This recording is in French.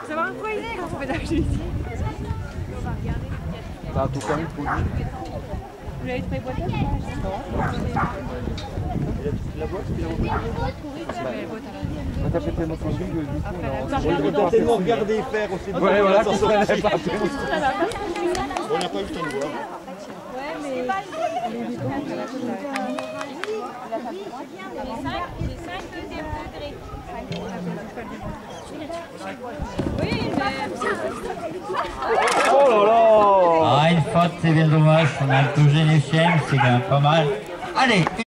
Savoir quoi il est quand on fait de la musique. On va regarder. Bah, tout permis pour lui. Vous l'avez trouvé boîte à non. La boîte, c'est la t'as pété notre vie, du coup, on a tellement regardé faire aussi. Ouais, voilà, ça serait pas. On n'a pas eu le temps de voir. Ouais, mais les 5 deuxième degrés. Oui, Oh là là! Ah, une faute, c'est bien dommage. On a le tout généficien, c'est quand même pas mal. Allez!